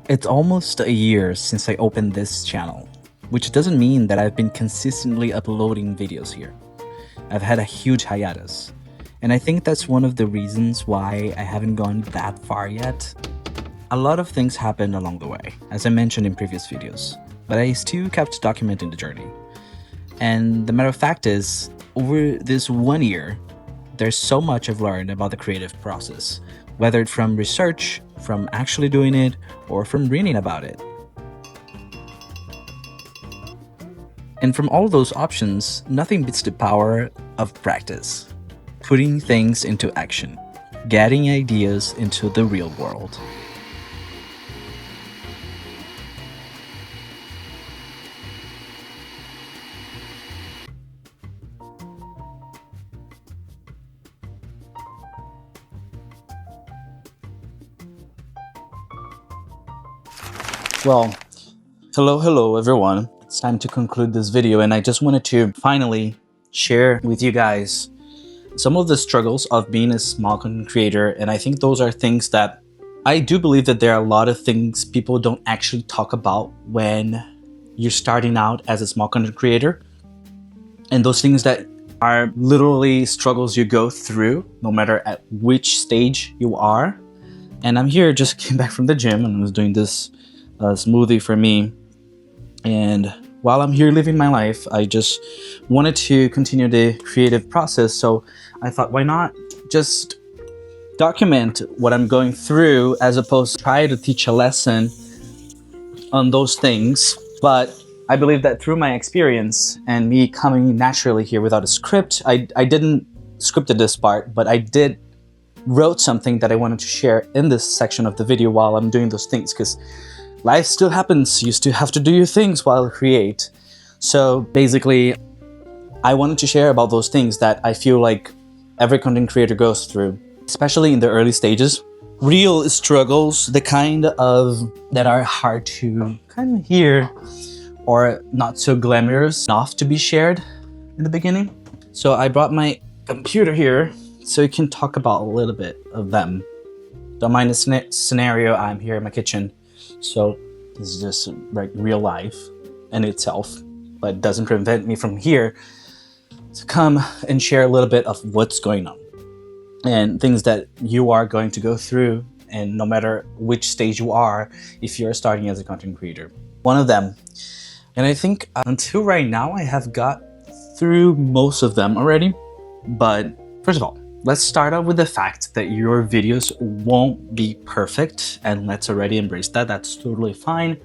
It's almost a year since I opened this channel, which doesn't mean that I've been consistently uploading videos here. I've had a huge hiatus, and I think that's one of the reasons why I haven't gone that far yet. A lot of things happened along the way, as I mentioned in previous videos, but I still kept documenting the journey. And the matter of fact is, over this 1 year, there's so much I've learned about the creative process, whether it's from research, from actually doing it, or from reading about it. And from all those options, nothing beats the power of practice, putting things into action, getting ideas into the real world. Well, hello everyone. It's time to conclude this video, and I just wanted to finally share with you guys some of the struggles of being a small content creator. And I think those are things that I do believe that there are a lot of things people don't actually talk about when you're starting out as a small content creator, and those things that are literally struggles you go through no matter at which stage you are. And I'm here, just came back from the gym and was doing this smoothie for me, and while I'm here living my life, I just wanted to continue the creative process. So I thought, why not just document what I'm going through as opposed to try to teach a lesson on those things. But I believe that through my experience and me coming naturally here without a script, I didn't scripted this part, but I did wrote something that I wanted to share in this section of the video while I'm doing those things, because life still happens. You still have to do your things while you create. So basically, I wanted to share about those things that I feel like every content creator goes through, especially in the early stages. Real struggles, the kind of that are hard to kind of hear or not so glamorous enough to be shared in the beginning. So I brought my computer here so we can talk about a little bit of them. Don't mind the scenario, I'm here in my kitchen. So this is just like real life in itself, but it doesn't prevent me from here to come and share a little bit of what's going on and things that you are going to go through, and no matter which stage you are, if you're starting as a content creator. One of them, and I think until right now I have got through most of them already, but first of all, let's start out with the fact that your videos won't be perfect, and let's already embrace that. That's totally fine.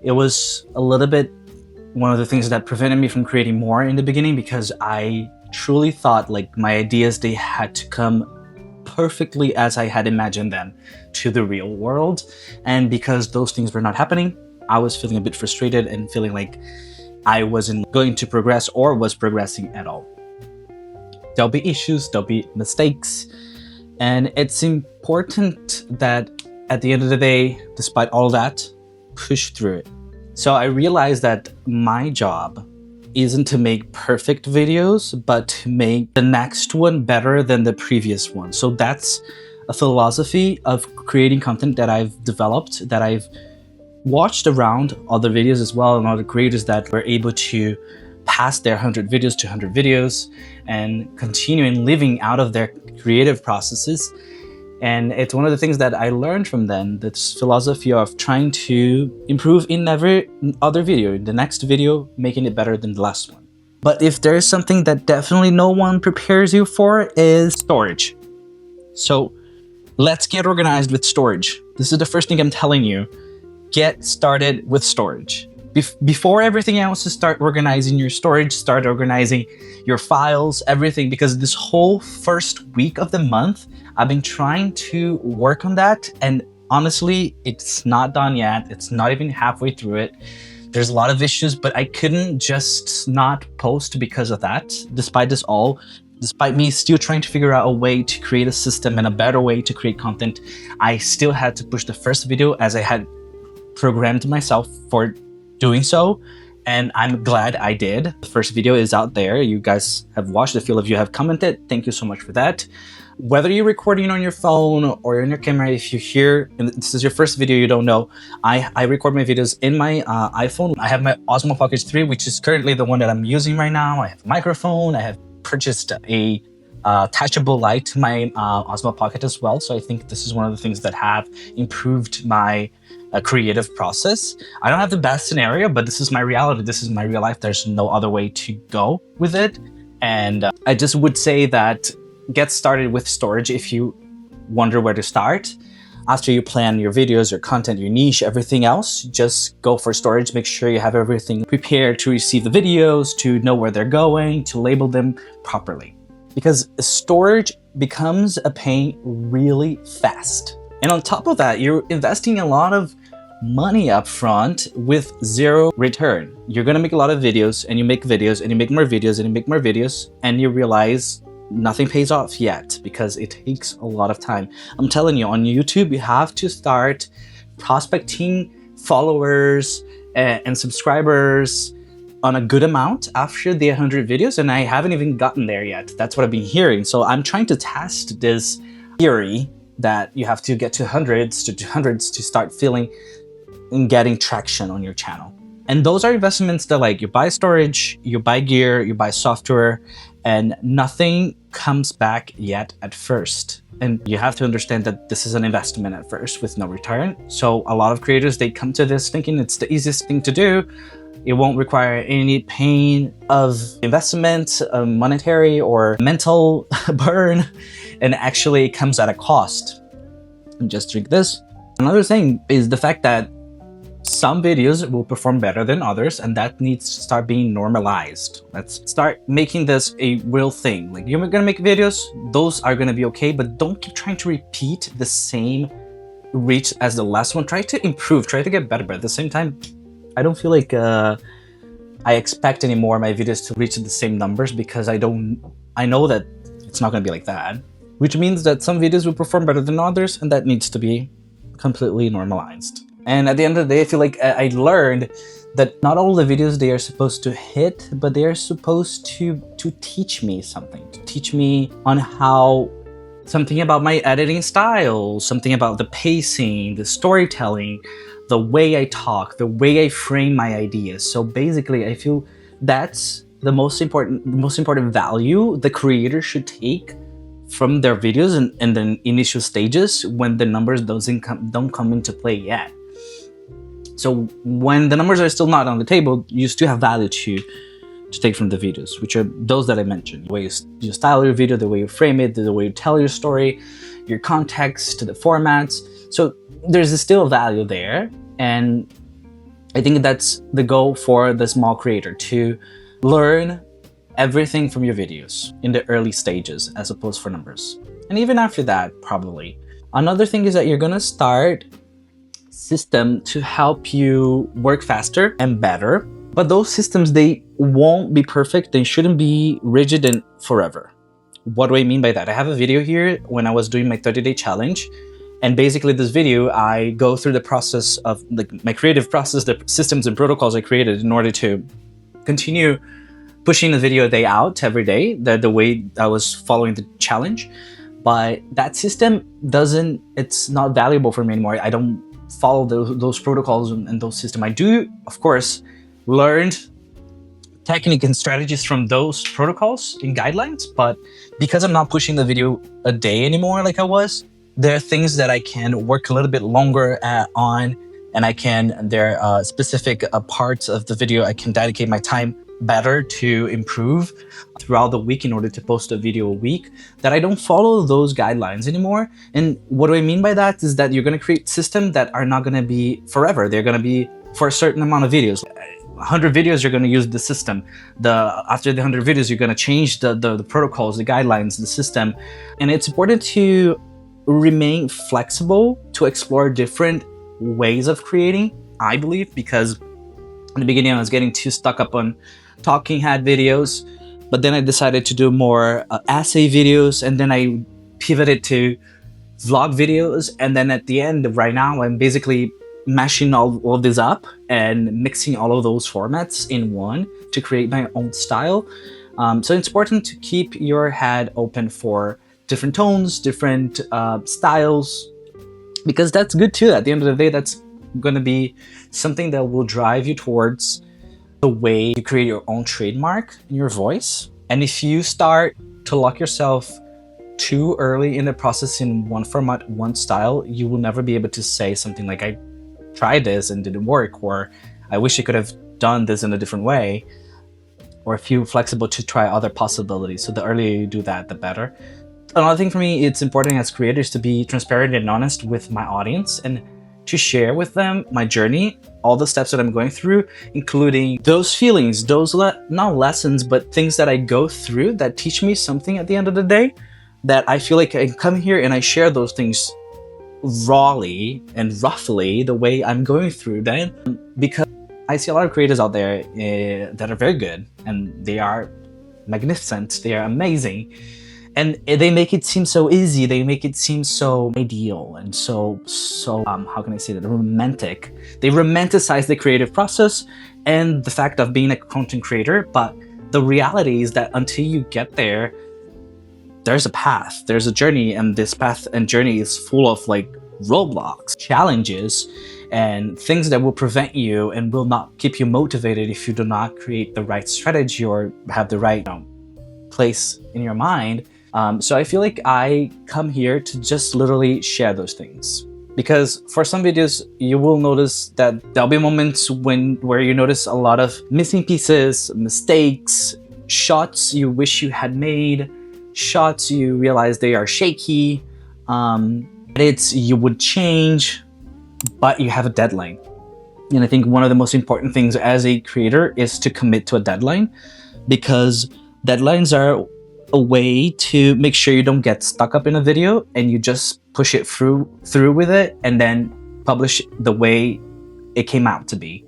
It was a little bit one of the things that prevented me from creating more in the beginning, because I truly thought like my ideas, they had to come perfectly as I had imagined them to the real world. And because those things were not happening, I was feeling a bit frustrated and feeling like I wasn't going to progress or was progressing at all. There'll be issues, there'll be mistakes, and it's important that at the end of the day, despite all that, push through it. So I realized that my job isn't to make perfect videos, but to make the next one better than the previous one. So that's a philosophy of creating content that I've developed, that I've watched around other videos as well, and other creators that were able to pass their 100 videos to 100 videos and continuing living out of their creative processes. And it's one of the things that I learned from them, this philosophy of trying to improve in every other video, in the next video, making it better than the last one. But if there is something that definitely no one prepares you for, is storage. So let's get organized with storage. This is the first thing I'm telling you. Get started with storage. Before everything else, to start organizing your storage, start organizing your files, everything, because this whole first week of the month, I've been trying to work on that, and honestly, it's not done yet. It's not even halfway through it. There's a lot of issues, but I couldn't just not post because of that. Despite this all, despite me still trying to figure out a way to create a system and a better way to create content, I still had to push the first video as I had programmed myself for doing so, and I'm glad I did. The first video is out there. You guys have watched. A few of you have commented. Thank you so much for that. Whether you're recording on your phone or in your camera, if you hear, and this is your first video you don't know, I record my videos in my iPhone. I have my Osmo Pocket 3, which is currently the one that I'm using right now. I have a microphone. I have purchased a attachable light to my Osmo Pocket as well. So I think this is one of the things that have improved my creative process. I don't have the best scenario, but this is my reality. This is my real life. There's no other way to go with it. And I just would say that get started with storage if you wonder where to start. After you plan your videos, your content, your niche, everything else, just go for storage. Make sure you have everything prepared to receive the videos, to know where they're going, to label them properly. Because storage becomes a pain really fast. And on top of that, you're investing a lot of money up front with zero return. You're gonna make a lot of videos, and you make videos, and you make more videos, and you make more videos, and you realize nothing pays off yet because it takes a lot of time. I'm telling you, on YouTube, you have to start prospecting followers and subscribers on a good amount after the 100 videos, and I haven't even gotten there yet. That's what I've been hearing. So I'm trying to test this theory that you have to get to hundreds to 200s to start feeling and getting traction on your channel. And those are investments that, like, you buy storage, you buy gear, you buy software, and nothing comes back yet at first. And you have to understand that this is an investment at first with no return. So a lot of creators, they come to this thinking it's the easiest thing to do. It won't require any pain of investment, monetary or mental burn, and actually it comes at a cost. And just drink this. Another thing is the fact that some videos will perform better than others, and that needs to start being normalized. Let's start making this a real thing. Like, you're gonna make videos, those are gonna be okay, but don't keep trying to repeat the same reach as the last one. Try to improve, try to get better, but at the same time, I don't feel like I expect anymore my videos to reach the same numbers, because I know that it's not gonna be like that. Which means that some videos will perform better than others, and that needs to be completely normalized. And at the end of the day, I feel like I learned that not all the videos they are supposed to hit, but they are supposed to teach me something, to teach me on how, something about my editing style, something about the pacing, the storytelling, the way I talk, the way I frame my ideas. So basically, I feel that's the most important value the creator should take from their videos in the initial stages when the numbers don't come into play yet. So when the numbers are still not on the table, you still have value to take from the videos, which are those that I mentioned. The way you style your video, the way you frame it, the way you tell your story, your context, the formats. So there's still value there. And I think that's the goal for the small creator, to learn everything from your videos in the early stages as opposed for numbers. And even after that, probably. Another thing is that you're gonna start system to help you work faster and better. But those systems, they won't be perfect. They shouldn't be rigid and forever. What do I mean by that? I have a video here when I was doing my 30-day challenge. And basically this video, I go through the process of my creative process, the systems and protocols I created in order to continue pushing the video a day out every day, the way I was following the challenge. But that system it's not valuable for me anymore. I don't follow those protocols and those systems. I do, of course, learned technique and strategies from those protocols and guidelines, but because I'm not pushing the video a day anymore like I was, there are things that I can work a little bit longer on, and there are specific parts of the video I can dedicate my time better to improve throughout the week in order to post a video a week, that I don't follow those guidelines anymore. And what do I mean by that is that you're going to create systems that are not going to be forever. They're going to be for a certain amount of videos. 100 videos, you're going to use the system. After the 100 videos, you're going to change the protocols, the guidelines, the system. And it's important to remain flexible, to explore different ways of creating, I believe, because in the beginning I was getting too stuck up on talking head videos, but then I decided to do more essay videos, and then I pivoted to vlog videos, and then at the end, right now, I'm basically mashing all of this up and mixing all of those formats in one to create my own style. So it's important to keep your head open for different tones, different styles, because that's good too. At the end of the day, that's going to be something that will drive you towards the way you create your own trademark in your voice. And if you start to lock yourself too early in the process in one format, one style, you will never be able to say something like, I tried this and didn't work, or I wish I could have done this in a different way, or feel flexible to try other possibilities. So the earlier you do that, the better. Another thing for me, it's important as creators to be transparent and honest with my audience and to share with them my journey, all the steps that I'm going through, including those feelings, those not lessons, but things that I go through that teach me something at the end of the day, that I feel like I come here and I share those things rawly and roughly the way I'm going through them, because I see a lot of creators out there that are very good and they are magnificent, they are amazing, and they make it seem so easy, they make it seem so ideal and so how can I say that, romantic. They romanticize the creative process and the fact of being a content creator, but the reality is that until you get there, there's a path, there's a journey, and this path and journey is full of like roadblocks, challenges, and things that will prevent you and will not keep you motivated if you do not create the right strategy or have the right place in your mind. So I feel like I come here to just literally share those things, because for some videos you will notice that there'll be moments where you notice a lot of missing pieces, mistakes, shots you wish you had made, shots you realize they are shaky, edits you would change, but you have a deadline. And I think one of the most important things as a creator is to commit to a deadline, because deadlines are a way to make sure you don't get stuck up in a video and you just push it through with it and then publish the way it came out to be.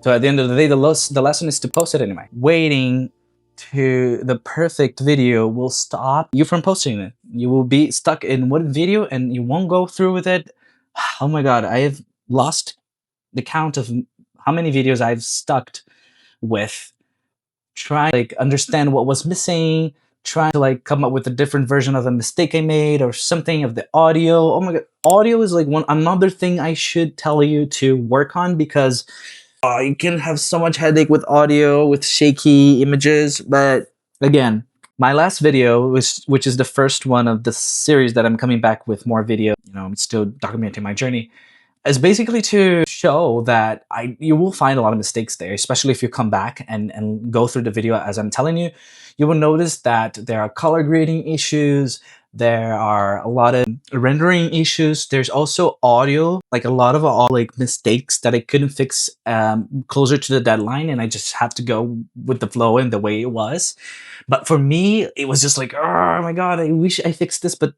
So at the end of the day, the lesson is to post it anyway. Waiting to the perfect video will stop you from posting it. You will be stuck in one video and you won't go through with it. Oh my god, I have lost the count of how many videos I've stuck with, trying to like understand what was missing, trying to like come up with a different version of a mistake I made or something of the audio. Oh my god, audio is like another thing I should tell you to work on, because you can have so much headache with audio, with shaky images. But again, my last video, which is the first one of the series that I'm coming back with more video, I'm still documenting my journey, is basically to show that you will find a lot of mistakes there, especially if you come back and go through the video as I'm telling you. You will notice that there are color grading issues, there are a lot of rendering issues, there's also audio, like a lot of like mistakes that I couldn't fix closer to the deadline, and I just have to go with the flow and the way it was. But for me, it was just like, oh my god, I wish I fixed this, but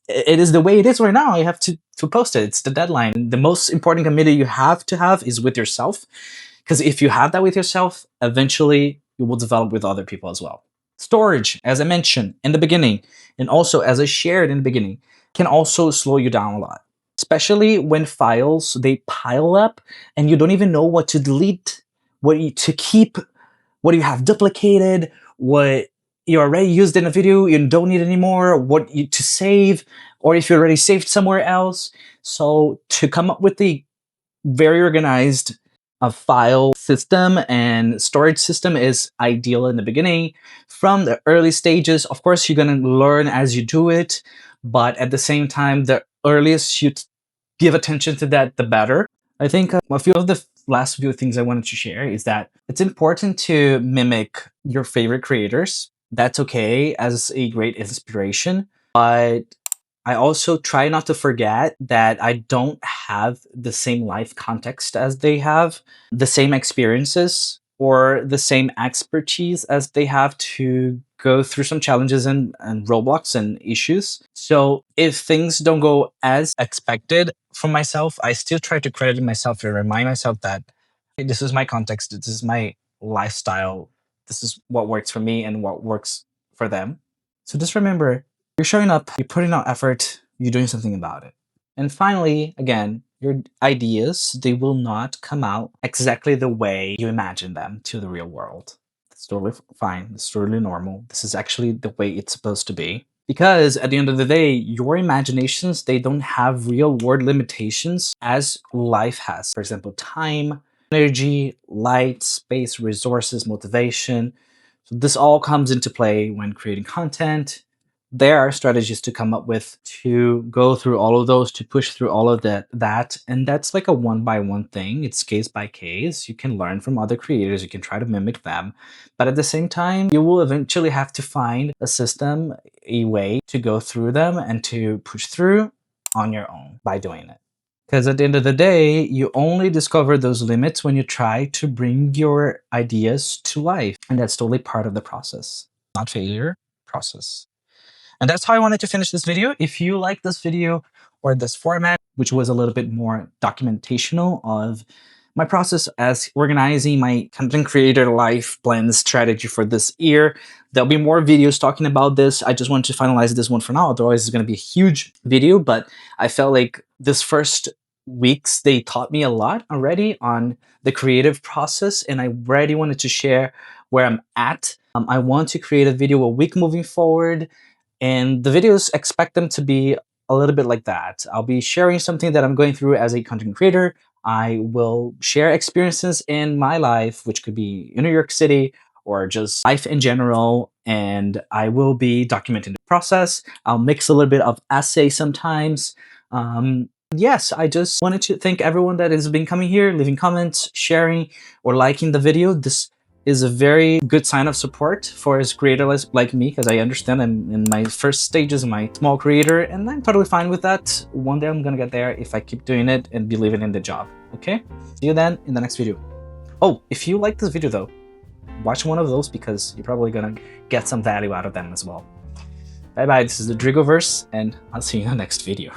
it is the way it is right now. I have to post it. It's the deadline. The most important committee you have to have is with yourself, because if you have that with yourself, eventually you will develop with other people as well. Storage, as I mentioned in the beginning, and also as I shared in the beginning, can also slow you down a lot, especially when files, they pile up and you don't even know what to delete, to keep, what you have duplicated, what you already used in a video you don't need anymore, to save, or if you already saved somewhere else. So to come up with the very organized file system and storage system is ideal in the beginning. From the early stages, of course, you're going to learn as you do it, but at the same time, the earliest you give attention to that, the better. I think a few of the last few things I wanted to share is that it's important to mimic your favorite creators. That's okay as a great inspiration, but I also try not to forget that I don't have the same life context as they have, the same experiences, or the same expertise as they have to go through some challenges and roadblocks and issues. So if things don't go as expected from myself, I still try to credit myself and remind myself that, hey, this is my context, this is my lifestyle, this is what works for me and what works for them. So just remember, you're showing up, you're putting out effort, you're doing something about it. And finally, again, your ideas, they will not come out exactly the way you imagine them to the real world. It's totally fine. It's totally normal. This is actually the way it's supposed to be. Because at the end of the day, your imaginations, they don't have real world limitations as life has. For example, time, energy, light, space, resources, motivation. So this all comes into play when creating content. There are strategies to come up with to go through all of those, to push through all of that. And that's like a one by one thing. It's case by case. You can learn from other creators. You can try to mimic them. But at the same time, you will eventually have to find a system, a way to go through them and to push through on your own by doing it. Because at the end of the day, you only discover those limits when you try to bring your ideas to life. And that's totally part of the process. Not failure, process. And that's how I wanted to finish this video. If you like this video or this format, which was a little bit more documentational of my process as organizing my content creator life plan strategy for this year, there'll be more videos talking about this. I just wanted to finalize this one for now, otherwise it's going to be a huge video, but I felt like this first weeks, they taught me a lot already on the creative process, and I already wanted to share where I'm at. I want to create a video a week moving forward, and the videos, expect them to be a little bit like that. I'll be sharing something that I'm going through as a content creator. I will share experiences in my life, which could be in New York City or just life in general, and I will be documenting the process. I'll mix a little bit of essay sometimes. Yes, I just wanted to thank everyone that has been coming here, leaving comments, sharing, or liking the video. This is a very good sign of support for a creator like me, because I understand I'm in my first stages of my small creator, and I'm totally fine with that. One day I'm gonna get there if I keep doing it and believing in the job, okay? See you then in the next video. Oh, if you like this video though, watch one of those because you're probably gonna get some value out of them as well. Bye bye, this is the Drigoverse, and I'll see you in the next video.